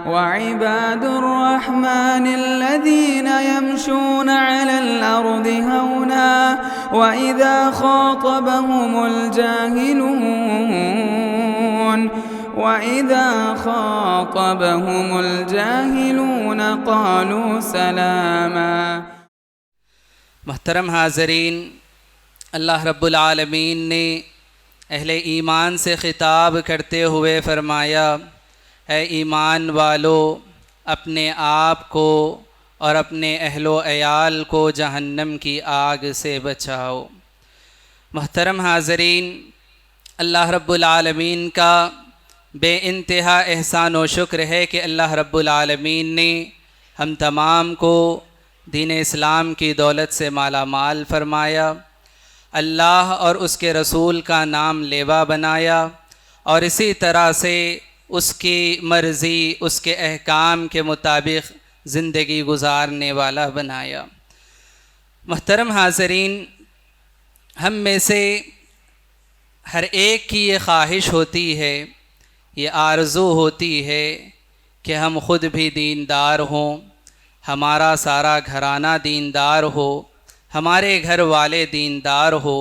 وعباد الرحمن الذين يمشون على الأرض هونا وإذا خاطبهم الجاهلون قالوا سلاما۔ محترم حاضرین، اللہ رب العالمین نے اہل ایمان سے خطاب کرتے ہوئے فرمایا، اے ایمان والو، اپنے آپ کو اور اپنے اہل و عیال کو جہنم کی آگ سے بچاؤ۔ محترم حاضرین، اللہ رب العالمین کا بے انتہا احسان و شکر ہے کہ اللہ رب العالمین نے ہم تمام کو دین اسلام کی دولت سے مالا مال فرمایا، اللہ اور اس کے رسول کا نام لیوا بنایا، اور اسی طرح سے اس کی مرضی، اس کے احکام کے مطابق زندگی گزارنے والا بنایا۔ محترم حاضرین، ہم میں سے ہر ایک کی یہ خواہش ہوتی ہے، یہ آرزو ہوتی ہے کہ ہم خود بھی دیندار ہوں، ہمارا سارا گھرانہ دیندار ہو، ہمارے گھر والے دیندار ہو،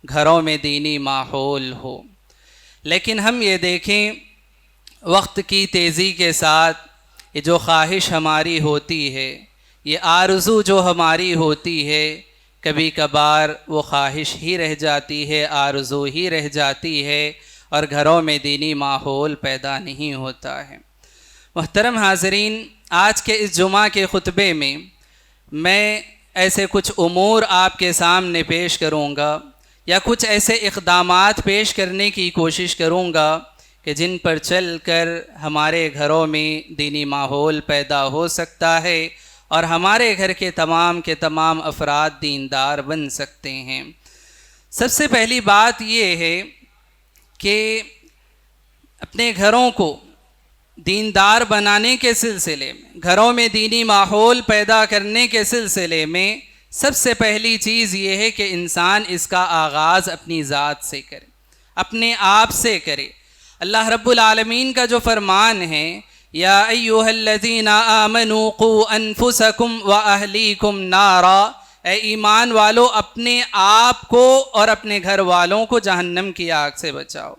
گھروں میں دینی ماحول ہو۔ لیکن ہم یہ دیکھیں، وقت کی تیزی کے ساتھ یہ جو خواہش ہماری ہوتی ہے، یہ آرزو جو ہماری ہوتی ہے، کبھی کبھار وہ خواہش ہی رہ جاتی ہے، آرزو ہی رہ جاتی ہے، اور گھروں میں دینی ماحول پیدا نہیں ہوتا ہے۔ محترم حاضرین، آج کے اس جمعہ کے خطبے میں میں ایسے کچھ امور آپ کے سامنے پیش کروں گا، یا کچھ ایسے اقدامات پیش کرنے کی کوشش کروں گا کہ جن پر چل کر ہمارے گھروں میں دینی ماحول پیدا ہو سکتا ہے، اور ہمارے گھر کے تمام افراد دیندار بن سکتے ہیں۔ سب سے پہلی بات یہ ہے کہ اپنے گھروں کو دیندار بنانے کے سلسلے میں، گھروں میں دینی ماحول پیدا کرنے کے سلسلے میں سب سے پہلی چیز یہ ہے کہ انسان اس کا آغاز اپنی ذات سے کرے، اپنے آپ سے کرے۔ اللہ رب العالمین کا جو فرمان ہے، یا ایھا الذین آمنوا قوا انفسکم واہلیکم نارا، اے ایمان والو، اپنے آپ کو اور اپنے گھر والوں کو جہنم کی آگ سے بچاؤ۔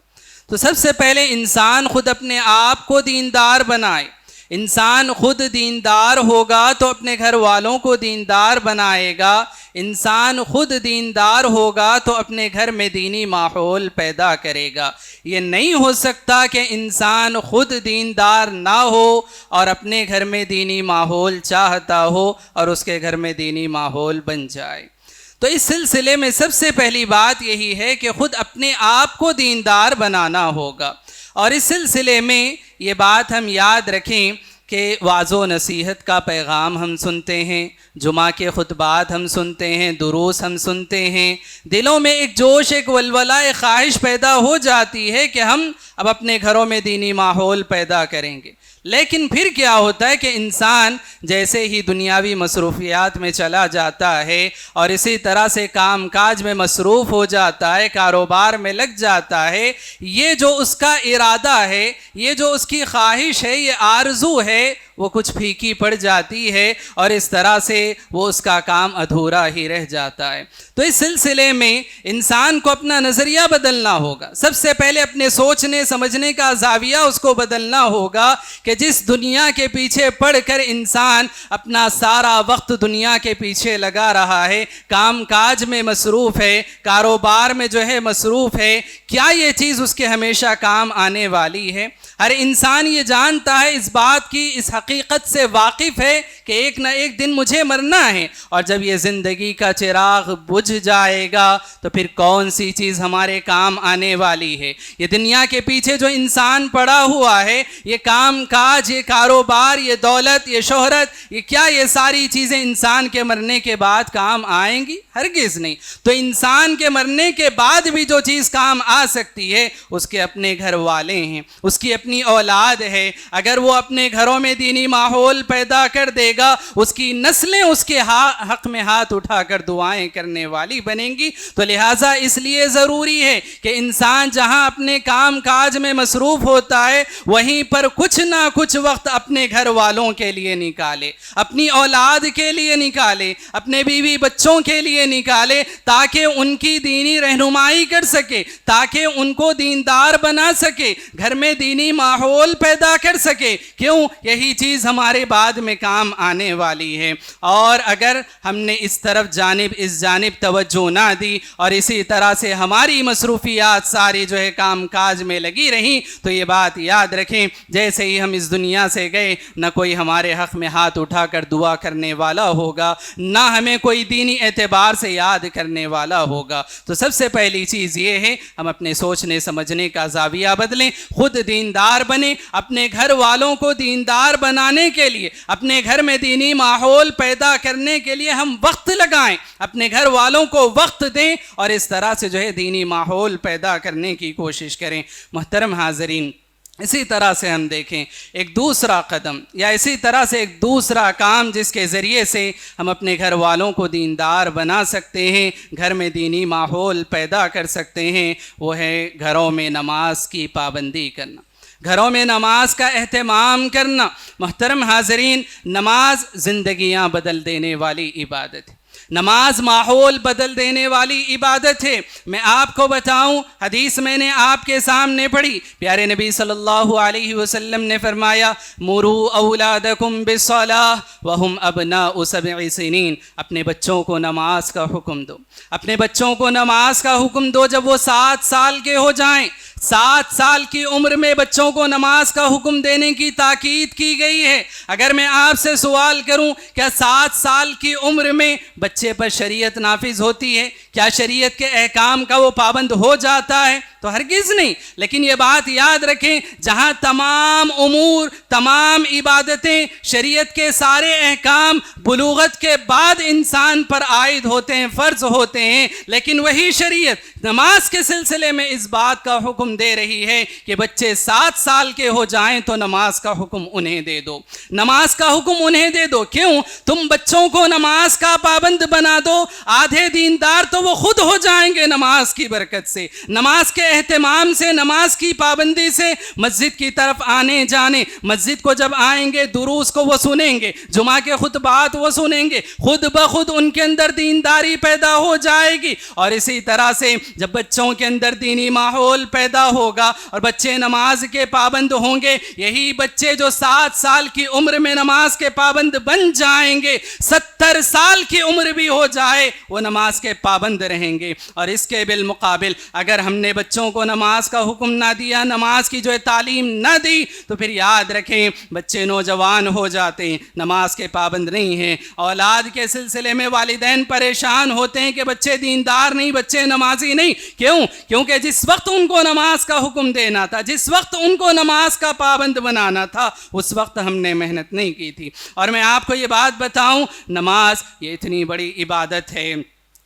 تو سب سے پہلے انسان خود اپنے آپ کو دیندار بنائے۔ انسان خود دیندار ہوگا تو اپنے گھر والوں کو دیندار بنائے گا، انسان خود دیندار ہوگا تو اپنے گھر میں دینی ماحول پیدا کرے گا۔ یہ نہیں ہو سکتا کہ انسان خود دیندار نہ ہو اور اپنے گھر میں دینی ماحول چاہتا ہو اور اس کے گھر میں دینی ماحول بن جائے۔ تو اس سلسلے میں سب سے پہلی بات یہی ہے کہ خود اپنے آپ کو دیندار بنانا ہوگا، اور اس سلسلے میں یہ بات ہم یاد رکھیں کہ وعظ و نصیحت کا پیغام ہم سنتے ہیں، جمعہ کے خطبات ہم سنتے ہیں، دروس ہم سنتے ہیں، دلوں میں ایک جوش، ایک ولولہ، ایک خواہش پیدا ہو جاتی ہے کہ ہم اب اپنے گھروں میں دینی ماحول پیدا کریں گے۔ لیکن پھر کیا ہوتا ہے کہ انسان جیسے ہی دنیاوی مصروفیات میں چلا جاتا ہے اور اسی طرح سے کام کاج میں مصروف ہو جاتا ہے، کاروبار میں لگ جاتا ہے، یہ جو اس کا ارادہ ہے، یہ جو اس کی خواہش ہے، یہ آرزو ہے، وہ کچھ پھیکی پڑ جاتی ہے، اور اس طرح سے وہ اس کا کام ادھورا ہی رہ جاتا ہے۔ تو اس سلسلے میں انسان کو اپنا نظریہ بدلنا ہوگا، سب سے پہلے اپنے سوچنے سمجھنے کا زاویہ اس کو بدلنا ہوگا کہ جس دنیا کے پیچھے پڑھ کر انسان اپنا سارا وقت دنیا کے پیچھے لگا رہا ہے، کام کاج میں مصروف ہے، کاروبار میں جو ہے مصروف ہے، کیا یہ چیز اس کے ہمیشہ کام آنے والی ہے؟ ہر انسان یہ جانتا ہے، اس بات کی، اس حقیقت سے واقف ہے کہ ایک نہ ایک دن مجھے مرنا ہے، اور جب یہ زندگی کا چراغ بجھ جائے گا تو پھر کون سی چیز ہمارے کام آنے والی ہے؟ یہ دنیا کے پیچھے جو انسان پڑا ہوا ہے، یہ کام کاج، یہ کاروبار، یہ دولت، یہ شہرت، یہ کیا یہ ساری چیزیں انسان کے مرنے کے بعد کام آئیں گی؟ ہرگز نہیں۔ تو انسان کے مرنے کے بعد بھی جو چیز کام آ سکتی ہے، اس کے اپنے گھر والے ہیں، اس کی اپنی اولاد ہے اگر وہ اپنے گھروں میں دینی ماحول پیدا کر دے گا اس کی نسلیں اس کے حق میں ہاتھ اٹھا کر دعائیں کرنے والی بنیں گی. تو لہٰذا اس لیے ضروری ہے کہ انسان جہاں اپنے کام کاج میں مصروف ہوتا ہے وہیں پر کچھ نہ کچھ وقت اپنے گھر والوں کے لیے نکالے, اپنی اولاد کے لیے نکالے, اپنے بیوی بچوں کے لیے نکالے, تاکہ ان کی دینی رہنمائی کر سکے, تاکہ ان کو دیندار بنا سکے, گھر میں دینی ماحول پیدا کر سکے. کیوں؟ یہی چیز ہمارے بعد میں کام آنے والی ہے. اور اگر ہم نے اس جانب توجہ نہ دی اور اسی طرح سے ہماری مصروفیات ساری جو ہے کام کاج میں لگی رہیں تو یہ بات یاد رکھیں جیسے ہی ہم اس دنیا سے گئے نہ کوئی ہمارے حق میں ہاتھ اٹھا کر دعا کرنے والا ہوگا, نہ ہمیں کوئی دینی اعتبار سے یاد کرنے والا ہوگا. تو سب سے پہلی چیز یہ ہے ہم اپنے سوچنے سمجھنے کا زاویہ بدلیں, خود دیندار بنیں, اپنے گھر والوں کو دیندار بنانے کے لیے, اپنے گھر میں دینی ماحول پیدا کرنے کے لیے ہم وقت لگائیں, اپنے گھر والوں کو وقت دیں اور اس طرح سے جو ہے دینی ماحول پیدا کرنے کی کوشش کریں. محترم حاضرین, اسی طرح سے ہم دیکھیں ایک دوسرا قدم یا اسی طرح سے ایک دوسرا کام جس کے ذریعے سے ہم اپنے گھر والوں کو دیندار بنا سکتے ہیں, گھر میں دینی ماحول پیدا کر سکتے ہیں, وہ ہے گھروں میں نماز کی پابندی کرنا, گھروں میں نماز کا اہتمام کرنا. محترم حاضرین, نماز زندگیاں بدل دینے والی عبادت ہے, نماز ماحول بدل دینے والی عبادت ہے. میں آپ کو بتاؤں, حدیث میں نے آپ کے سامنے پڑھی, پیارے نبی صلی اللہ علیہ وسلم نے فرمایا مروا اولادکم بالصلاۃ وہم ابناء 7 سنین, اپنے بچوں کو نماز کا حکم دو, اپنے بچوں کو نماز کا حکم دو جب وہ 7 سال کے ہو جائیں. 7 سال کی عمر میں بچوں کو نماز کا حکم دینے کی تاکید کی گئی ہے. اگر میں آپ سے سوال کروں کیا 7 سال کی عمر میں بچے پر شریعت نافذ ہوتی ہے؟ کیا شریعت کے احکام کا وہ پابند ہو جاتا ہے؟ تو ہرگز نہیں. لیکن یہ بات یاد رکھیں, جہاں تمام امور, تمام عبادتیں, شریعت کے سارے احکام بلوغت کے بعد انسان پر عائد ہوتے ہیں, فرض ہوتے ہیں, لیکن وہی شریعت نماز کے سلسلے میں اس بات کا حکم دے رہی ہے کہ بچے 7 سال کے ہو جائیں تو نماز کا حکم انہیں دے دو, نماز کا حکم انہیں دے دو. کیوں؟ تم بچوں کو نماز کا پابند بنا دو, آدھے دیندار تو وہ خود ہو جائیں گے نماز کی برکت سے, نماز کے اہتمام سے, نماز کی پابندی سے, مسجد کی طرف آنے جانے, مسجد کو جب آئیں گے دروس کو وہ سنیں گے, جمعہ کے خطبات وہ سنیں گے, خود بخود ان کے اندر دینداری پیدا ہو جائے گی. اور اسی طرح سے جب بچوں کے اندر دینی ماحول پیدا ہوگا اور بچے نماز کے پابند ہوں گے, یہی بچے جو 7 سال کی عمر میں نماز کے پابند بن جائیں گے, 70 سال کی عمر بھی ہو جائے وہ نماز کے پابند رہیں گے. اور اس کے بالمقابل اگر ہم نے بچوں کو نماز کا حکم نہ دیا, نماز کی جو ہے تعلیم نہ دی, تو پھر یاد رکھیں بچے نوجوان ہو جاتے ہیں, نماز کے پابند نہیں ہیں. اولاد کے سلسلے میں والدین پریشان ہوتے ہیں کہ بچے دیندار نہیں, بچے نمازی نہیں. کیوں؟ کیونکہ جس وقت ان کو نماز کا حکم دینا تھا, جس وقت ان کو نماز کا پابند بنانا تھا, اس وقت ہم نے محنت نہیں کی تھی. اور میں آپ کو یہ بات بتاؤں, نماز یہ اتنی بڑی عبادت ہے,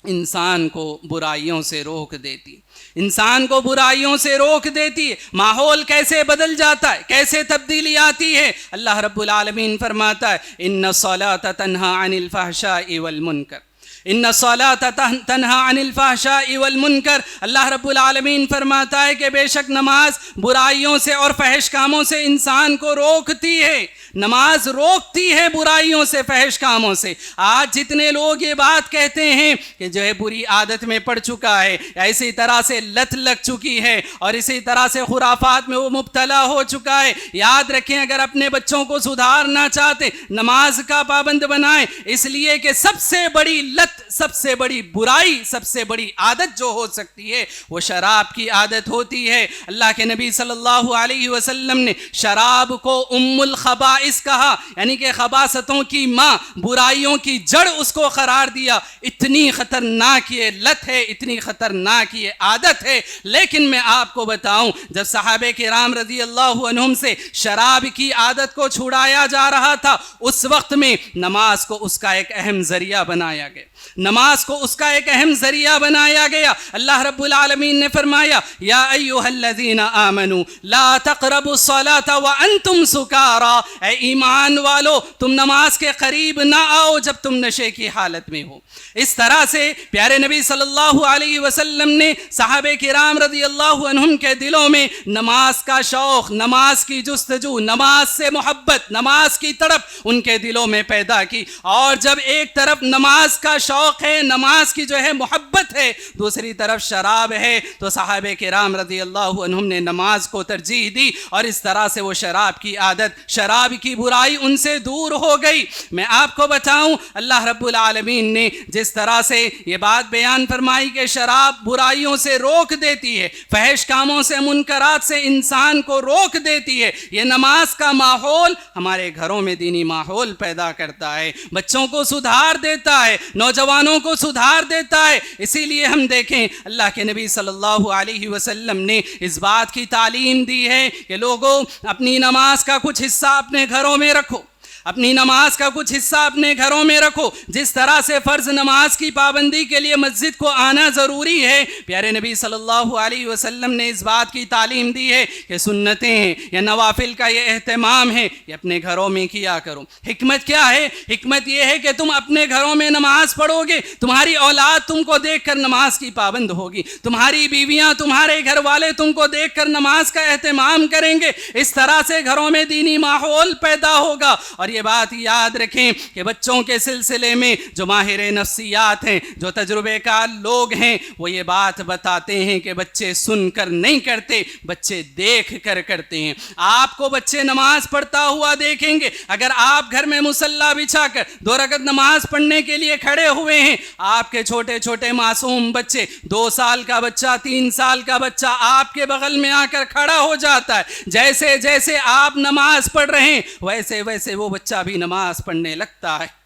انسان کو برائیوں سے روک دیتی, انسان کو برائیوں سے روک دیتی ہے. ماحول کیسے بدل جاتا ہے, کیسے تبدیلی آتی ہے. اللہ رب العالمین فرماتا ہے ان الصلاۃ تنہی عن الفحشاء والمنکر, ان الصلاۃ تنہی عن الفحشاء والمنکر. اللہ رب العالمین فرماتا ہے کہ بے شک نماز برائیوں سے اور فحش کاموں سے انسان کو روکتی ہے, نماز روکتی ہے برائیوں سے, فحش کاموں سے. آج جتنے لوگ یہ بات کہتے ہیں کہ جو ہے بری عادت میں پڑ چکا ہے, اسی طرح سے لت لگ چکی ہے اور اسی طرح سے خرافات میں وہ مبتلا ہو چکا ہے, یاد رکھیں اگر اپنے بچوں کو سدھارنا چاہتے نماز کا پابند بنائیں, اس لیے کہ سب سے بڑی لت, سب سے بڑی برائی, سب سے بڑی عادت جو ہو سکتی ہے وہ شراب کی عادت ہوتی ہے. اللہ کے نبی صلی اللہ علیہ وسلم نے شراب کو ام الخبائث کہا, یعنی کہ خباثتوں کی ماں, برائیوں کی جڑ اس کو قرار دیا. اتنی خطرناک یہ لت ہے, اتنی خطرناک یہ عادت ہے. لیکن میں آپ کو بتاؤں جب صحابہ کرام رضی اللہ عنہم سے شراب کی عادت کو چھڑایا جا رہا تھا, اس وقت میں نماز کو اس کا ایک اہم ذریعہ بنایا گیا. نماز کو اس کا ایک اہم ذریعہ بنایا گیا۔ اللہ رب العالمین نے فرمایا یا ایھا الذین آمنوا لا تقربوا الصلاۃ وانتم سکارا، اے ایمان والو تم نماز کے قریب نہ آؤ جب تم نشے کی حالت میں ہو۔ اس طرح سے پیارے نبی صلی اللہ علیہ وسلم نے صحابہ کرام رضی اللہ عنہم کے دلوں میں نماز کا شوق، نماز کی جستجو، نماز سے محبت، نماز کی تڑپ ان کے دلوں میں پیدا کی۔ اور جب ایک طرف نماز کا شوق ہے، نماز کی جو ہے محبت ہے، دوسری طرف شراب ہے، تو صحابہ کرام رضی اللہ عنہم نے نماز کو ترجیح دی، اور اس طرح سے وہ شراب کی عادت، شراب کی برائی ان سے دور ہو گئی۔ میں آپ کو بتاؤں اللہ رب العالمین نے جس طرح سے یہ بات بیان فرمائی کہ شراب برائیوں سے روک دیتی ہے، فحش کاموں سے، منکرات سے انسان کو روک دیتی ہے، یہ نماز کا ماحول ہمارے گھروں میں دینی ماحول پیدا کرتا ہے، بچوں کو سدھار دیتا ہے، نوجوانوں کو سدھار دیتا ہے۔ اسی لیے ہم دیکھیں اللہ کے نبی صلی اللہ علیہ وسلم نے اس بات کی تعلیم دی ہے کہ لوگوں اپنی نماز کا کچھ حصہ اپنے گھروں میں رکھو، اپنی نماز کا کچھ حصہ اپنے گھروں میں رکھو۔ جس طرح سے فرض نماز کی پابندی کے لیے مسجد کو آنا ضروری ہے، پیارے نبی صلی اللہ علیہ وسلم نے اس بات کی تعلیم دی ہے کہ سنتیں ہیں یا نوافل کا یہ اہتمام ہے یہ اپنے گھروں میں کیا کرو۔ حکمت کیا ہے؟ حکمت یہ ہے کہ تم اپنے گھروں میں نماز پڑھو گے، تمہاری اولاد تم کو دیکھ کر نماز کی پابند ہوگی، تمہاری بیویاں، تمہارے گھر والے تم کو دیکھ کر نماز کا اہتمام کریں گے۔ اس طرح سے گھروں میں دینی ماحول پیدا ہوگا۔ اور یہ بات یاد رکھیں کہ بچوں کے سلسلے میں جو ماہر نفسیات ہیں، جو تجربے کار لوگ ہیں، وہ یہ بات بتاتے ہیں کہ بچے سن کر نہیں کرتے، بچے دیکھ کر کرتے ہیں۔ آپ کو بچے نماز پڑھتا ہوا دیکھیں گے، اگر آپ گھر میں مصلی بچھا کر 2 رکعت نماز پڑھنے کے لیے کھڑے ہوئے ہیں، آپ کے چھوٹے چھوٹے معصوم بچے، 2 سال کا بچہ، 3 سال کا بچہ آپ کے بغل میں آ کر کھڑا ہو جاتا ہے۔ جیسے جیسے آپ نماز پڑھ رہے ہیں ویسے ویسے وہ بچہ بھی نماز پڑھنے لگتا ہے۔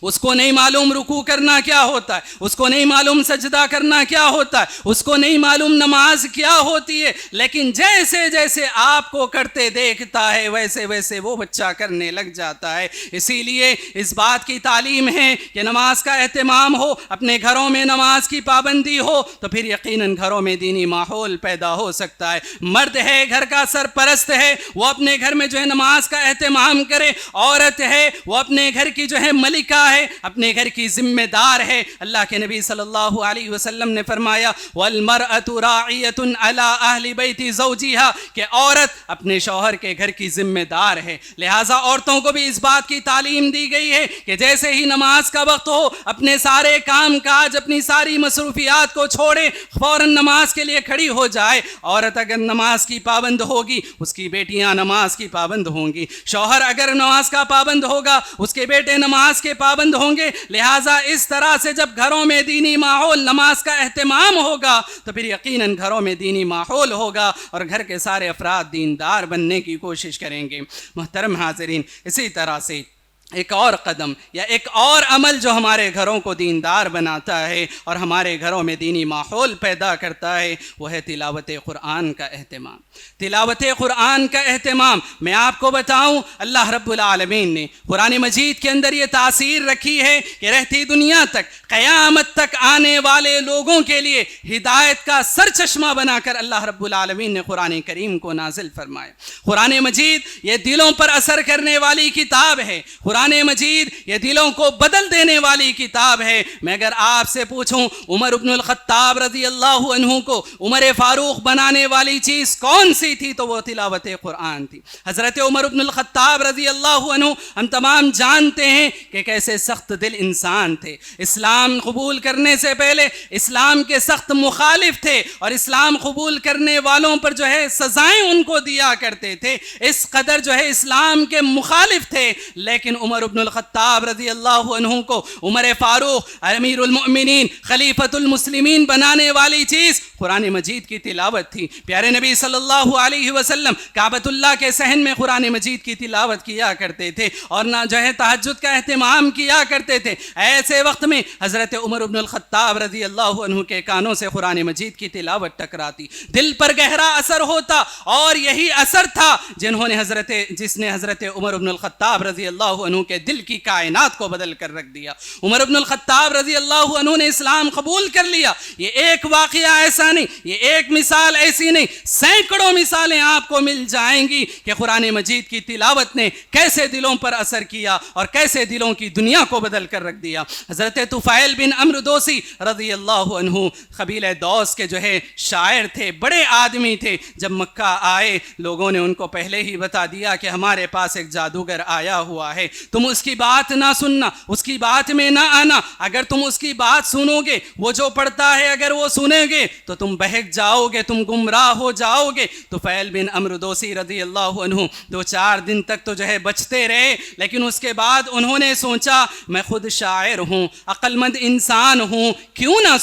اس کو نہیں معلوم رکوع کرنا کیا ہوتا ہے، اس کو نہیں معلوم سجدہ کرنا کیا ہوتا ہے، اس کو نہیں معلوم نماز کیا ہوتی ہے، لیکن جیسے جیسے آپ کو کرتے دیکھتا ہے ویسے ویسے وہ بچہ کرنے لگ جاتا ہے۔ اسی لیے اس بات کی تعلیم ہے کہ نماز کا اہتمام ہو، اپنے گھروں میں نماز کی پابندی ہو، تو پھر یقیناً گھروں میں دینی ماحول پیدا ہو سکتا ہے۔ مرد ہے، گھر کا سرپرست ہے، وہ اپنے گھر میں جو ہے نماز کا اہتمام کرے۔ عورت ہے، وہ اپنے گھر کی جو ہے ملکہ ہے، اپنے گھر کی ذمہ دار ہے۔ اللہ کے نبی صلی اللہ علیہ وسلم نے فرمایا وَالْمَرْأَةُ رَاعِيَةٌ عَلَىٰ أَهْلِ بَيْتِ زَوْجِهَا، کہ عورت اپنے شوہر کے گھر کی ذمہ دار ہے۔ لہٰذا عورتوں کو بھی اس بات کی تعلیم دی گئی ہے کہ جیسے ہی نماز کا وقت ہو اپنے سارے کام کاج، اپنی ساری مصروفیات کو چھوڑے، فوراً نماز کے لیے کھڑی ہو جائے۔ عورت اگر نماز کی پابند ہوگی اس کی بیٹیاں نماز کی پابند ہوں گی، شوہر اگر نماز کا پابند ہوگا اس کے بیٹے نماز کے پابند ہوں گے۔ لہٰذا اس طرح سے جب گھروں میں دینی ماحول، نماز کا اہتمام ہوگا تو پھر یقیناً گھروں میں دینی ماحول ہوگا اور گھر کے سارے افراد دیندار بننے کی کوشش کریں گے۔ محترم حاضرین، اسی طرح سے ایک اور قدم یا ایک اور عمل جو ہمارے گھروں کو دیندار بناتا ہے اور ہمارے گھروں میں دینی ماحول پیدا کرتا ہے وہ ہے تلاوت قرآن کا اہتمام۔ تلاوت قرآن کا اہتمام، میں آپ کو بتاؤں اللہ رب العالمین نے قرآن مجید کے اندر یہ تاثیر رکھی ہے کہ رہتی دنیا تک، قیامت تک آنے والے لوگوں کے لیے ہدایت کا سرچشمہ بنا کر اللہ رب العالمین نے قرآن کریم کو نازل فرمایا۔ قرآن مجید یہ دلوں پر اثر کرنے والی کتاب ہے، قرآن مجید یہ دلوں کو بدل دینے والی کتاب ہے۔ میں اگر آپ سے پوچھوں عمر بن الخطاب رضی اللہ عنہ کو عمر فاروق بنانے والی چیز کون سی تھی تو وہ تلاوت قرآن تھی۔ حضرت عمر بن الخطاب رضی اللہ عنہ ہم تمام جانتے ہیں کہ کیسے سخت دل انسان تھے، اسلام قبول کرنے سے پہلے اسلام کے سخت مخالف تھے اور اسلام قبول کرنے والوں پر جو ہے سزائیں ان کو دیا کرتے تھے، اس قدر جو ہے اسلام کے مخالف تھے۔ لیکن عمر بن الخطاب رضی اللہ عنہ کو عمر فاروق امیر المؤمنین خلیفۃ المسلمین بنانے والی چیز قرآن مجید کی تلاوت تھی۔ پیارے نبی صلی اللہ علیہ وسلم کعبۃ اللہ کے صحن میں قرآن مجید کی تلاوت کیا کرتے تھے اور نہ جو ہے تہجد کا اہتمام کیا کرتے تھے۔ ایسے وقت میں حضرت عمر بن الخطاب رضی اللہ عنہ کے کانوں سے قرآن مجید کی تلاوت ٹکراتی، دل پر گہرا اثر ہوتا، اور یہی اثر تھا جس نے حضرت عمر بن الخطاب رضی اللہ عنہ عنہ کے دل کی کائنات کو بدل کر رکھ دیا۔ عمر ابن الخطاب رضی اللہ عنہ نے اسلام قبول کر لیا۔ یہ ایک واقعہ ایسا نہیں، یہ ایک مثال ایسی نہیں، سینکڑوں مثالیں آپ کو مل جائیں گی کہ قرآن مجید کی تلاوت نے کیسے دلوں پر اثر کیا اور کیسے دلوں کی دنیا کو بدل کر رکھ دیا۔ حضرت طفیل بن عمرو دوسی رضی اللہ عنہ قبیلہ دوس کے جو ہے شاعر تھے، بڑے آدمی تھے۔ جب مکہ آئے لوگوں نے ان کو پہلے ہی بتا دیا کہ ہمارے پاس ایک جادوگر آیا ہوا ہے، تم اس کی بات نہ سننا، اس کی بات میں نہ آنا، اگر تم اس کی بات سنو گے، وہ جو پڑھتا ہے اگر وہ سنیں گے تو تم بہک جاؤ گے، تم گمراہ ہو جاؤ گے۔ طفیل بن عمرو دوسی رضی اللہ عنہ 2-4 دن تک تو جو ہے بچتے رہے، لیکن اس کے بعد انہوں نے سوچا میں خود شاعر ہوں، عقل مند انسان ہوں، کیوں نہ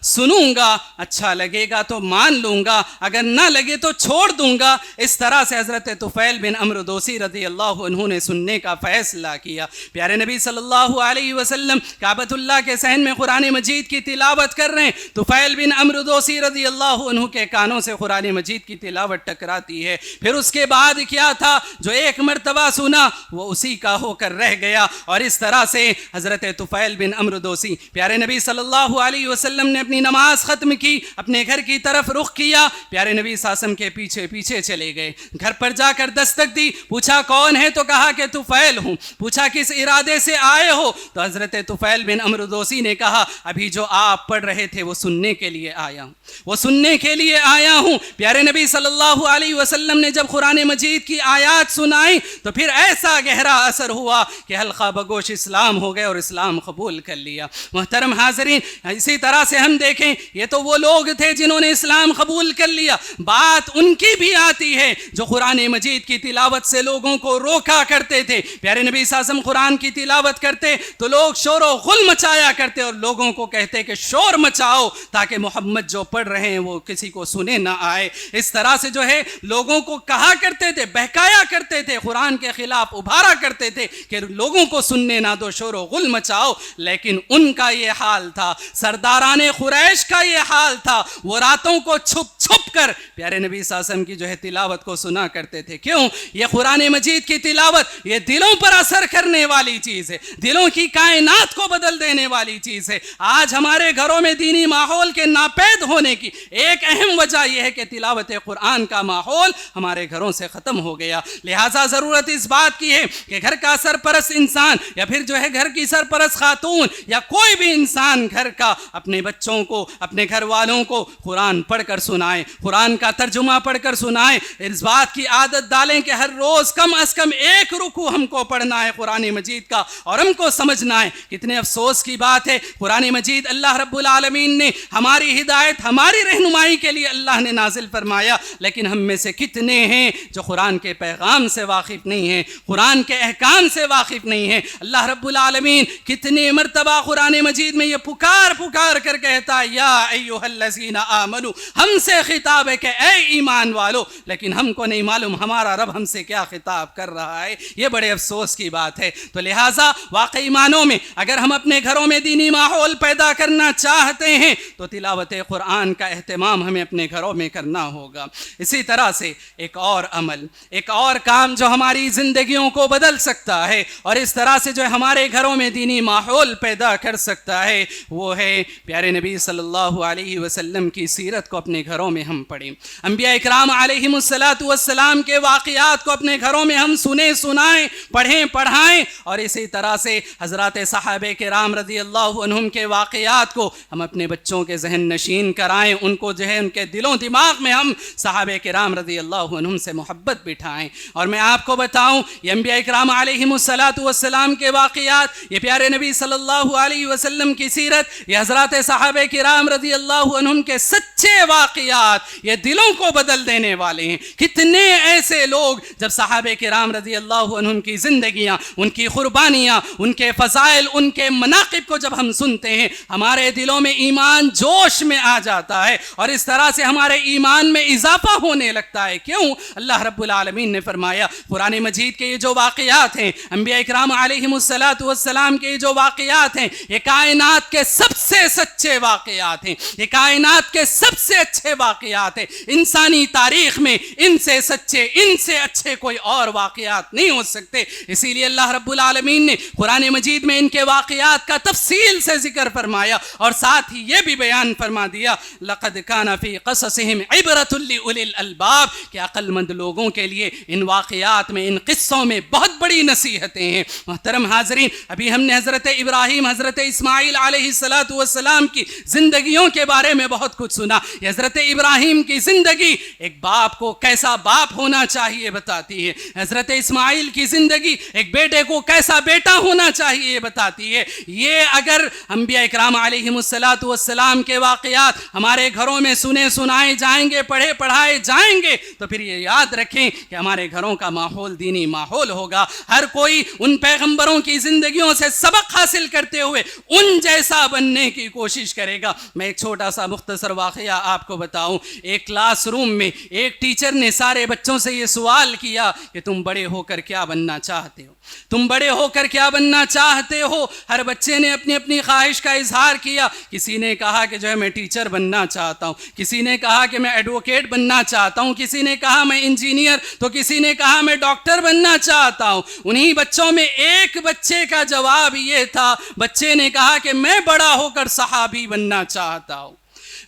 سنوں گا، اچھا لگے گا تو مان لوں گا، اگر نہ لگے تو چھوڑ دوں گا۔ اس طرح سے حضرت طفیل بن عمرو دوسی رضی اللہ عنہ نے سننے کا فیصلہ کیا۔ پیارے نبی صلی اللہ علیہ وسلم کعبۃ اللہ کے صحن میں قرآن مجید کی تلاوت کر رہے ہیں، طفیل بن عمرو دوسی رضی اللہ عنہ کے کانوں سے قرآن مجید کی تلاوت ٹکراتی ہے۔ پھر اس کے بعد کیا تھا، جو ایک مرتبہ سنا وہ اسی کا ہو کر رہ گیا، اور اس طرح سے حضرت طفیل بن عمرو دوسی پیارے نبی صلی اللہ علیہ وسلم نے اپنی نماز ختم کی، اپنے گھر کی طرف رخ کیا، پیارے نبی صلی اللہ علیہ وسلم کے پیچھے پیچھے چلے گئے، گھر پر جا کر دستک دی، پوچھا کون ہے تو کہا کہ طفیل ہوں، پوچھا کس ارادے سے آئے ہو تو حضرت طفیل بن عمرو دوسی نے کہا ابھی جو آپ پڑھ رہے تھے وہ سننے کے لیے آیا ہوں، وہ سننے کے لیے آیا ہوں۔ پیارے نبی صلی اللہ علیہ وسلم نے جب قرآن مجید کی آیات سنائی تو پھر ایسا گہرا اثر ہوا کہ حلقہ بگوش اسلام ہو گئے اور اسلام قبول کر لیا۔ محترم حاضرین، اسی طرح سے ہم دیکھیں یہ تو وہ لوگ تھے جنہوں نے اسلام قبول کر لیا، بات ان کی بھی آتی ہے جو قرآن مجید کی تلاوت سے لوگوں کو روکا کرتے تھے۔ پیارے نبی صلی اللہ علیہ وسلم قرآن کی تلاوت کرتے تو لوگ شور و غل مچایا کرتے اور لوگوں کو کہتے کہ شور مچاؤ تاکہ محمد جو پڑھ رہے ہیں وہ کسی کو سنے نہ آئے۔ اس طرح سے جو ہے لوگوں کو کہا کرتے تھے، بہکایا کرتے تھے، قرآن کے خلاف ابھارا کرتے تھے کہ لوگوں کو سننے نہ دو، شور و غل مچاؤ۔ لیکن ان کا یہ حال تھا، سرداران قریش کا یہ حال تھا، وہ راتوں کو چھپ چھپ کر پیارے نبی صلی اللہ علیہ وسلم کی جو ہے تلاوت کو سنا کرتے تھے۔ کیوں؟ یہ قرآن مجید کی تلاوت یہ دلوں پر اثر کرنے والی چیز ہے، دلوں کی کائنات کو بدل دینے والی چیز ہے۔ آج ہمارے گھروں میں دینی ماحول کے ناپید ہونے کی ایک اہم وجہ یہ ہے کہ تلاوت قرآن کا ماحول ہمارے گھروں سے ختم ہو گیا۔ لہٰذا ضرورت اس بات کی ہے کہ گھر کا سرپرست انسان یا پھر جو ہے گھر کی سرپرست خاتون یا کوئی بھی انسان گھر کا اپنے بچوں کو، اپنے گھر والوں کو قرآن پڑھ کر سنائے، قرآن کا ترجمہ پڑھ کر سنائے۔ اس بات کی عادت ڈالیں کہ ہر روز کم از کم 1 رکوع ہم کو پڑھنا ہے قرآن مجید کا اور ہم کو سمجھنا ہے۔ کتنے افسوس کی بات ہے، قرآن مجید اللہ رب العالمین نے ہماری ہدایت، ہماری رہنمائی کے لیے اللہ نے نازل فرمایا، لیکن ہم میں سے کتنے ہیں جو قرآن کے پیغام سے واقف نہیں ہیں، قرآن کے احکام سے واقف نہیں ہیں۔ اللہ رب العالمین کتنے مرتبہ قرآن مجید میں یہ پکار کر کہتا ہے یا ایھا الذین آمنو، ہم سے خطاب ہے کہ اے ایمان والو، لیکن ہم کو نہیں معلوم ہمارا رب ہم سے کیا خطاب کر رہا ہے۔ یہ بڑے افسوس کی بات ہے۔ تو لہٰذا واقعی معنوں میں اگر ہم اپنے گھروں میں دینی ماحول پیدا کرنا چاہتے ہیں تو تلاوت قرآن کا اہتمام ہمیں اپنے گھروں میں کرنا ہوگا۔ اسی طرح سے ایک اور عمل، ایک اور کام جو ہماری زندگیوں کو بدل سکتا ہے اور اس طرح سے جو ہمارے گھروں میں دینی ماحول پیدا کر سکتا ہے وہ ہے پیارے نبی صلی اللہ علیہ وسلم کی سیرت کو اپنے گھروں میں ہم پڑھیں، انبیاء اکرام علیہم السلام کے واقعات کو اپنے گھروں میں ہم سنیں، سنائیں، پڑھیں، پڑھائیں، اور اسی طرح سے حضرات صحابہ کرام رضی اللہ عنہم کے واقعات کو ہم اپنے بچوں کے ذہن نشین کرائیں، ان کو جو ہے ان کے دلوں دماغ میں ہم صحابہ کرام رضی اللہ عنہم سے محبت بٹھائیں۔ اور میں آپ کو بتاؤں یہ انبیاء اکرام علیہم السلام کے واقعات، یہ پیارے نبی صلی اللہ علیہ وسلم کی سیرت، یہ حضرات صحابہ کرام رضی اللہ عنہم کے سچے واقعات، یہ دلوں کو بدل دینے والے ہیں۔ کتنے ایسے لوگ جب صحابہ کرام رضی اللہ عنہم کی زندگیاں، ان کی قربانیاں، ان کے فضائل، ان کے مناقب کو جب ہم سنتے ہیں ہمارے دلوں میں ایمان جوش میں آ جاتا ہے اور اس طرح سے ہمارے ایمان میں اضافہ ہونے لگتا ہے۔ کیوں؟ اللہ رب العالمین نے فرمایا قرآن مجید کے یہ جو واقعات ہیں، انبیاء اکرام علیہم السلام کے یہ جو واقعات ہیں، یہ کائنات کے سب سے سچے واقعات ہیں، یہ کائنات کے سب سے اچھے واقعات ہیں۔ انسانی تاریخ میں ان سے سچے، ان سے اچھے کوئی اور واقعات نہیں ہو سکتے۔ اسی لیے اللہ رب العالمین نے قرآن مجید میں ان کے واقعات کا تفصیل سے ذکر فرمایا اور ساتھ ہی یہ بھی بیان فرما دیا لقد کان فی قصصہم عبرۃ لأولی الالباب کہ عقل مند لوگوں کے لیے ان واقعات میں ان قصوں میں بہت بڑی نصیحتیں ہیں۔ محترم حاضرین، ابھی ہم نے حضرت ابراہیم حضرت اسماعیل علیہ السلام کی زندگیوں کے بارے میں بہت کچھ سنا۔ یہ حضرت ابراہیم کی زندگی ایک باپ کو کیسا باپ ہونا چاہیے بتاتی ہے، حضرت اسماعیل کی زندگی ایک بیٹے کو کیسا بیٹا ہونا چاہیے بتاتی ہے۔ یہ اگر انبیاء اکرام علیہم السلام کے واقعات ہمارے گھروں میں سنے سنائے جائیں گے، پڑھے پڑھائے جائیں گے تو پھر یہ یاد رکھیں کہ ہمارے گھروں کا ماحول دینی ماحول ہوگا۔ ہر کوئی ان پیغمبروں کی زندگیوں سے سبق حاصل کرتے ہوئے ان جیسا بننے کی کوشش کرے گا۔ میں ایک چھوٹا سا مختصر واقعہ آپ کو بتاؤں۔ ایک کلاس روم میں ایک ٹیچر نے سارے بچوں سے یہ سوال کیا کہ تم بڑے ہو کر کیا بننا چاہتے ہو؟ تم بڑے ہو کر کیا بننا چاہتے ہو؟ ہر بچے نے اپنی اپنی خواہش کا اظہار کیا۔ کسی نے کہا کہ جو ہے میں ٹیچر بننا چاہتا ہوں، کسی نے کہا کہ میں ایڈوکیٹ بننا چاہتا ہوں، کسی نے کہا میں انجینئر، تو کسی نے کہا میں ڈاکٹر بننا چاہتا ہوں۔ انہی بچوں میں ایک بچے کا جواب یہ تھا، بچے نے کہا کہ میں بڑا ہو کر صحابی بننا چاہتا ہوں،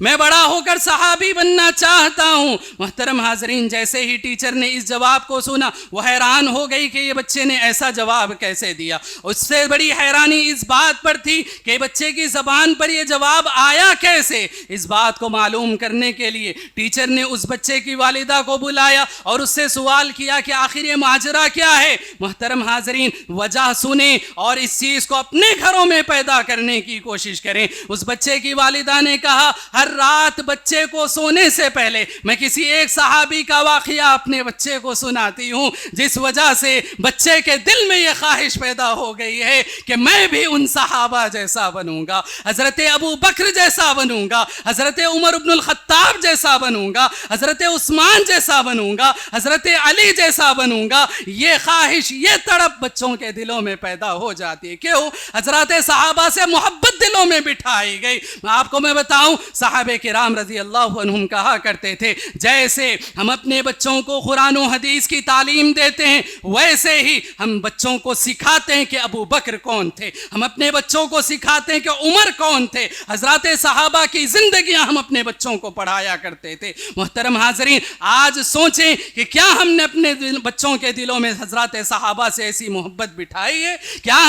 میں بڑا ہو کر صحابی بننا چاہتا ہوں۔ محترم حاضرین، جیسے ہی ٹیچر نے اس جواب کو سنا وہ حیران ہو گئی کہ یہ بچے نے ایسا جواب کیسے دیا۔ اس سے بڑی حیرانی اس بات پر تھی کہ بچے کی زبان پر یہ جواب آیا کیسے۔ اس بات کو معلوم کرنے کے لیے ٹیچر نے اس بچے کی والدہ کو بلایا اور اس سے سوال کیا کہ آخر یہ ماجرا کیا ہے۔ محترم حاضرین، وجہ سنیں اور اس چیز کو اپنے گھروں میں پیدا کرنے کی کوشش کریں۔ اس بچے کی والدہ نے کہا ہر رات بچے کو سونے سے پہلے میں کسی ایک صحابی کا واقعہ اپنے بچے کو سناتی ہوں، جس وجہ سے بچے کے دل میں یہ خواہش پیدا ہو گئی ہے کہ میں بھی ان صحابہ جیسا بنوں گا، حضرت ابو بکر جیسا بنوں گا، حضرت عمر بن الخطاب جیسا بنوں گا، حضرت عثمان جیسا بنوں گا، حضرت علی جیسا بنوں گا۔ یہ خواہش، یہ تڑپ بچوں کے دلوں میں پیدا ہو جاتی ہے۔ کیوں؟ حضرات صحابہ سے محبت دلوں میں بٹھائی گئی۔ آپ کو میں بتاؤں، صحابہ کرام رضی اللہ عنہم کہا کرتے تھے جیسے ہم اپنے بچوں کو قرآن و حدیث کی تعلیم دیتے ہیں ویسے ہی ہم بچوں کو سکھاتے ہیں کہ ابو بکر کون تھے، ہم اپنے بچوں کو سکھاتے ہیں کہ عمر کون تھے۔ حضرات صحابہ کی زندگیاں ہم اپنے بچوں کو پڑھایا کرتے تھے۔ محترم حاضرین، آج سوچیں کہ کیا ہم نے اپنے بچوں کے دلوں میں حضرات صحابہ سے ایسی محبت بٹھائی ہے؟ کیا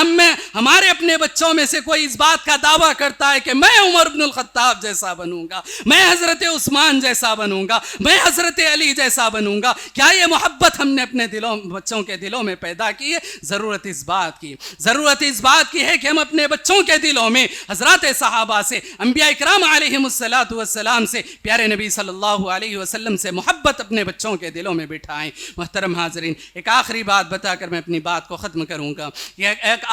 ہمارے اپنے بچوں میں سے کوئی اس بات کا دعویٰ کرتا ہے کہ میں عمر بن الخطاب جیسا بنوں گا، میں حضرت عثمان جیسا بنوں گا، میں حضرت علی جیسا بنوں گا؟ کیا یہ محبت ہم نے اپنے بچوں کے دلوں میں پیدا کی ہے؟ ضرورت اس بات کی ہے کہ ہم اپنے بچوں کے دلوں میں حضرات صحابہ سے، انبیاء اکرام علیہم السلام سے، پیارے نبی صلی اللہ علیہ وسلم سے محبت اپنے بچوں کے دلوں میں بٹھائیں۔ محترم حاضرین، ایک آخری بات بتا کر میں اپنی بات کو ختم کروں گا۔ ایک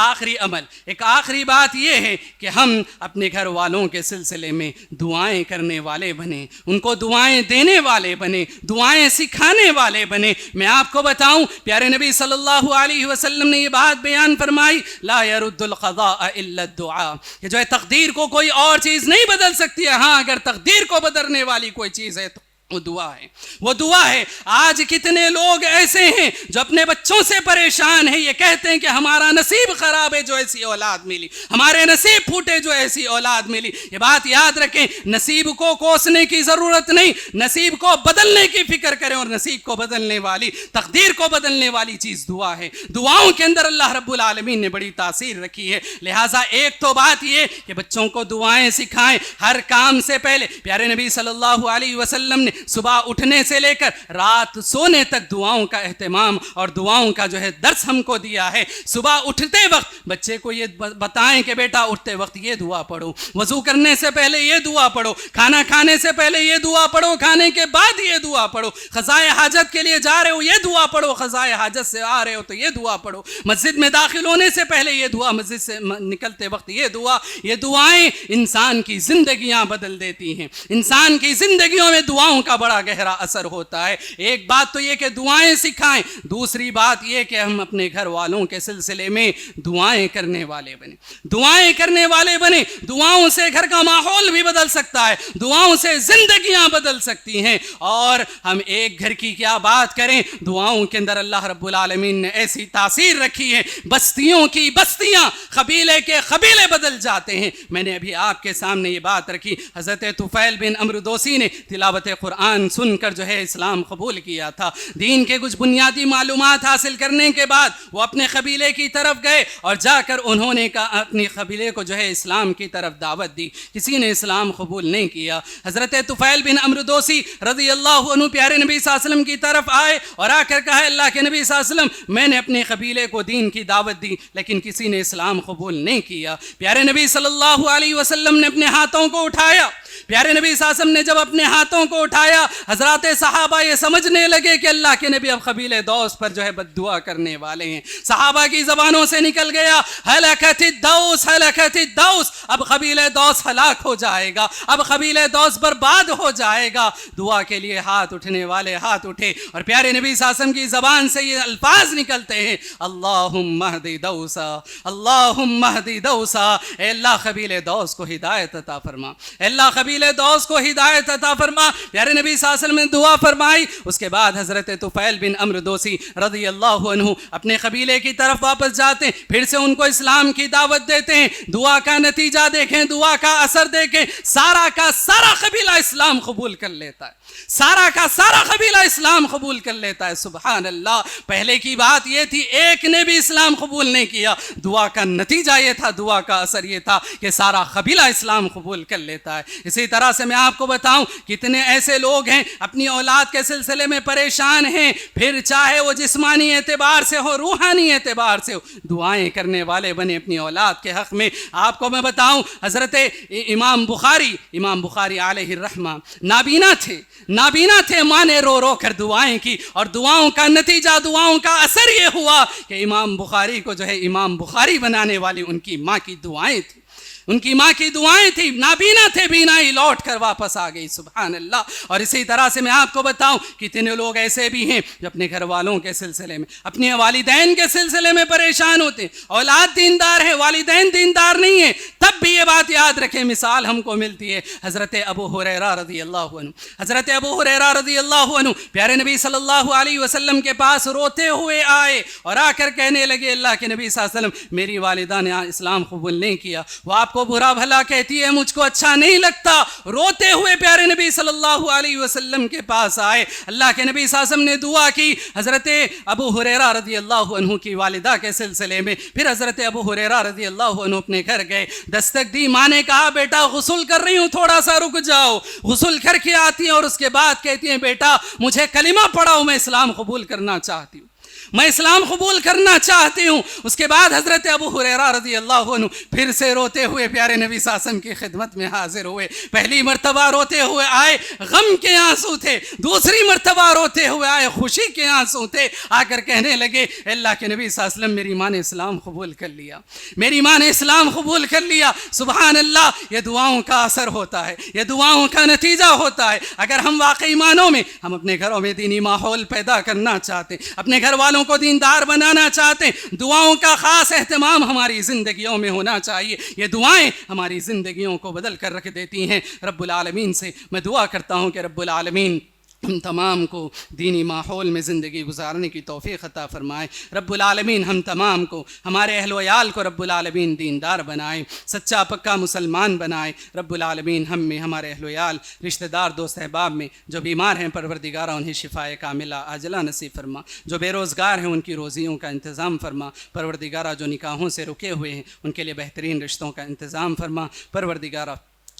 آخری بات یہ ہے کہ ہم اپنے گھر والوں کے سلسلے میں دعائیں کرنے والے بنے، ان کو دعائیں دینے والے بنے، دعائیں سکھانے والے بنے۔ میں آپ کو بتاؤں، پیارے نبی صلی اللہ علیہ وسلم نے یہ بات بیان فرمائی، لا يرد القضاء الا الدعاء، کہ جو ہے تقدیر کو کوئی اور چیز نہیں بدل سکتی ہے، ہاں اگر تقدیر کو بدلنے والی کوئی چیز ہے تو وہ دعا ہے۔ آج کتنے لوگ ایسے ہیں جو اپنے بچوں سے پریشان ہیں، یہ کہتے ہیں کہ ہمارا نصیب خراب ہے جو ایسی اولاد ملی، ہمارے نصیب پھوٹے جو ایسی اولاد ملی۔ یہ بات یاد رکھیں، نصیب کو کوسنے کی ضرورت نہیں، نصیب کو بدلنے کی فکر کریں، اور نصیب کو بدلنے والی، تقدیر کو بدلنے والی چیز دعا ہے۔ دعاؤں کے اندر اللہ رب العالمین نے بڑی تاثیر رکھی ہے۔ لہٰذا ایک تو بات یہ کہ بچوں کو دعائیں سکھائیں ہر کام سے پہلے۔ پیارے نبی صلی اللہ علیہ وسلم نے صبح اٹھنے سے لے کر رات سونے تک دعاؤں کا اہتمام اور دعاؤں کا جو ہے درس ہم کو دیا ہے۔ صبح اٹھتے وقت بچے کو یہ بتائیں کہ بیٹا اٹھتے وقت یہ دعا پڑھو، وضو کرنے سے پہلے یہ دعا پڑھو، کھانا کھانے سے پہلے یہ دعا پڑھو، کھانے کے بعد یہ دعا پڑھو، قضائے حاجت کے لیے جا رہے ہو یہ دعا پڑھو، قضائے حاجت سے آ رہے ہو تو یہ دعا پڑھو، مسجد میں داخل ہونے سے پہلے یہ دعا، مسجد سے نکلتے وقت یہ دعا۔ یہ دعائیں انسان کی زندگیاں بدل دیتی ہیں، انسان کی زندگیوں میں دعاؤں کا بڑا گہرا اثر ہوتا ہے۔ ایک بات تو یہ کہ دعائیں سکھائیں، دوسری بات یہ کہ ہم اپنے گھر والوں کے سلسلے میں دعائیں کرنے والے بنیں، دعائیں کرنے والے بنیں۔ دعاؤں سے گھر کا ماحول بھی بدل سکتا ہے، دعاؤں سے زندگیاں بدل سکتی ہیں۔ اور ہم ایک گھر کی کیا بات کریں، دعاؤں کے اندر اللہ رب العالمین نے ایسی تاثیر رکھی ہے، بستیوں کی بستیاں، قبیلے کے قبیلے بدل جاتے ہیں۔ میں نے ابھی آپ کے سامنے یہ بات رکھی، حضرت طفیل بن عمرو دوسی نے تلاوت قرآن سن کر جو ہے اسلام قبول کیا تھا۔ دین کے کچھ بنیادی معلومات حاصل کرنے کے بعد وہ اپنے قبیلے کی طرف گئے اور جا کر انہوں نے اپنی قبیلے کو جو ہے اسلام کی طرف دعوت دی۔ کسی نے اسلام قبول نہیں کیا۔ حضرت طفیل بن عمرو دوسی رضی اللہ عنہ پیارے نبی صلی اللہ علیہ وسلم کی طرف آئے اور آ کر کہا، اللہ کے نبی صلی اللہ علیہ وسلم میں نے اپنے قبیلے کو دین کی دعوت دی لیکن کسی نے اسلام قبول نہیں کیا۔ پیارے نبی صلی اللہ علیہ وسلم نے اپنے ہاتھوں کو اٹھایا۔ پیارے نبی صلی اللہ علیہ وسلم نے جب اپنے ہاتھوں کو اٹھایا، حضرات صحابہ یہ سمجھنے لگے کہ اللہ کے نبی اب قبیلے دوس پر جو ہے بد دعا کرنے والے ہیں۔ صحابہ کی زبانوں سے نکل گیا، ہلکت الدوس ہلکت الدوس، اب قبیلے دوس ہلاک ہو جائے گا، اب قبیلے دوس برباد ہو جائے گا۔ دعا کے لیے ہاتھ اٹھنے والے ہاتھ اٹھے اور پیارے نبی صلی اللہ علیہ وسلم کی زبان سے یہ الفاظ نکلتے ہیں، اللہم اہد دوسا، اللہم اہد دوسا، اے اللہ قبیلے دوس کو ہدایت عطا فرما، اے اللہ قبیلے دوس کو ہدایت عطا فرما۔ پیارے نبی صلی اللہ علیہ وسلم نے دعا فرمائی۔ اس کے بعد حضرت طفیل بن عمرو دوسی رضی اللہ عنہ اپنے قبیلے کی طرف واپس جاتے ہیں، پھر سے ان کو اسلام کی دعوت دیتے ہیں۔ دعا کا نتیجہ دیکھیں، دعا کا اثر دیکھیں، سارا کا سارا قبیلہ اسلام قبول کر لیتا ہے، سارا کا سارا قبیلہ اسلام قبول کر لیتا ہے۔ سبحان اللہ، پہلے کی بات یہ تھی ایک نے بھی اسلام قبول نہیں کیا، دعا کا نتیجہ یہ تھا، دعا کا اثر یہ تھا کہ سارا قبیلہ اسلام قبول کر لیتا ہے۔ اسی طرح سے میں آپ کو بتاؤں کتنے ایسے لوگ ہیں اپنی اولاد کے سلسلے میں پریشان ہیں، پھر چاہے وہ جسمانی اعتبار سے ہو، روحانی اعتبار سے ہو، دعائیں کرنے والے بنے اپنی اولاد کے حق میں۔ آپ کو میں بتاؤں حضرت امام بخاری علیہ الرحمہ نابینا تھے، ماں نے رو رو کر دعائیں کی اور دعاؤں کا نتیجہ، دعاؤں کا اثر یہ ہوا کہ امام بخاری کو جو ہے امام بخاری بنانے والی ان کی ماں کی دعائیں تھیں، ان کی ماں کی دعائیں تھیں۔ نابینا تھے، بینائی لوٹ کر واپس آ گئی، سبحان اللہ۔ اور اسی طرح سے میں آپ کو بتاؤں کتنے لوگ ایسے بھی ہیں جو اپنے گھر والوں کے سلسلے میں، اپنے والدین کے سلسلے میں پریشان ہوتے ہیں۔ اولاد دیندار ہے، والدین دیندار نہیں ہیں، تب بھی یہ بات یاد رکھیں، مثال ہم کو ملتی ہے حضرت ابو ہریرہ رضی اللہ عنہ۔ حضرت ابو ہریرہ رضی اللہ عنہ پیارے نبی صلی اللہ علیہ وسلم کے پاس روتے ہوئے آئے اور آ کر کہنے لگے، اللہ کے نبی صلی اللہ علیہ وسلم میری والدہ نے اسلام قبول نہیں کیا، وہ آپ کو برا بھلا کہتی ہے، مجھ کو اچھا نہیں لگتا۔ روتے ہوئے پیارے نبی صلی اللہ علیہ وسلم کے پاس آئے، اللہ کے نبی صلی اللہ علیہ وسلم نے دعا کی حضرت ابو ہریرہ رضی اللہ عنہ کی والدہ کے سلسلے میں۔ پھر حضرت ابو ہریرہ رضی اللہ عنہ اپنے گھر گئے، دستک دی، ماں نے کہا بیٹا غسل کر رہی ہوں، تھوڑا سا رک جاؤ۔ غسل کر کے آتی ہیں اور اس کے بعد کہتی ہیں بیٹا مجھے کلمہ پڑھاؤ، میں اسلام قبول کرنا چاہتی ہوں، میں اسلام قبول کرنا چاہتی ہوں۔ اس کے بعد حضرت ابو ہریرہ رضی اللہ عنہ پھر سے روتے ہوئے پیارے نبی صلی اللہ علیہ وسلم کی خدمت میں حاضر ہوئے۔ پہلی مرتبہ روتے ہوئے آئے، غم کے آنسو تھے، دوسری مرتبہ روتے ہوئے آئے، خوشی کے آنسو تھے۔ آ کر کہنے لگے اللہ کے نبی صلی اللہ علیہ وسلم میری ماں نے اسلام قبول کر لیا، میری ماں نے اسلام قبول کر لیا۔ سبحان اللہ، یہ دعاؤں کا اثر ہوتا ہے، یہ دعاؤں کا نتیجہ ہوتا ہے۔ اگر ہم واقعی معنوں میں ہم اپنے گھروں میں دینی ماحول پیدا کرنا چاہتے ہیں، اپنے گھر والوں کو دیندار بنانا چاہتے ہیں، دعاؤں کا خاص اہتمام ہماری زندگیوں میں ہونا چاہیے۔ یہ دعائیں ہماری زندگیوں کو بدل کر رکھ دیتی ہیں۔ رب العالمین سے میں دعا کرتا ہوں کہ رب العالمین ہم تمام کو دینی ماحول میں زندگی گزارنے کی توفیق عطا فرمائے۔ رب العالمین ہم تمام کو، ہمارے اہل و عیال کو رب العالمین دیندار بنائے، سچا پکا مسلمان بنائے۔ رب العالمین ہم میں، ہمارے اہل و عیال، رشتہ دار، دوست احباب میں جو بیمار ہیں پروردگارہ انہیں شفائے کاملہ عاجلہ نصیب فرما، جو بے روزگار ہیں ان کی روزیوں کا انتظام فرما، پروردگارہ جو نکاحوں سے رکے ہوئے ہیں ان کے لیے بہترین رشتوں کا انتظام فرما۔ پروردگارہ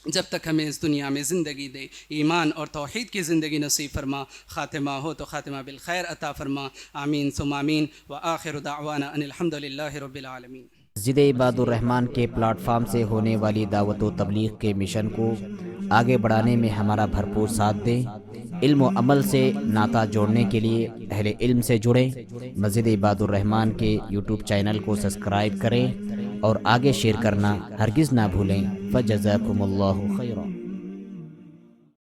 جب تک ہمیں اس دنیا میں زندگی دے ایمان اور توحید کی زندگی نصیب فرما، خاتمہ ہو تو خاتمہ بالخیر عطا فرما، آمین ثم آمین، وآخر دعوانا ان الحمد للہ رب العالمین۔ مسجد عباد الرحمن کے پلیٹ فارم سے ہونے والی دعوت و تبلیغ کے مشن کو آگے بڑھانے میں ہمارا بھرپور ساتھ دیں۔ علم و عمل سے ناطہ جوڑنے کے لیے اہل علم سے جڑیں۔ مسجد عباد الرحمن کے یوٹیوب چینل کو سبسکرائب کریں اور آگے شیئر کرنا ہرگز نہ بھولیں۔ فجزاکم اللہ خیرا۔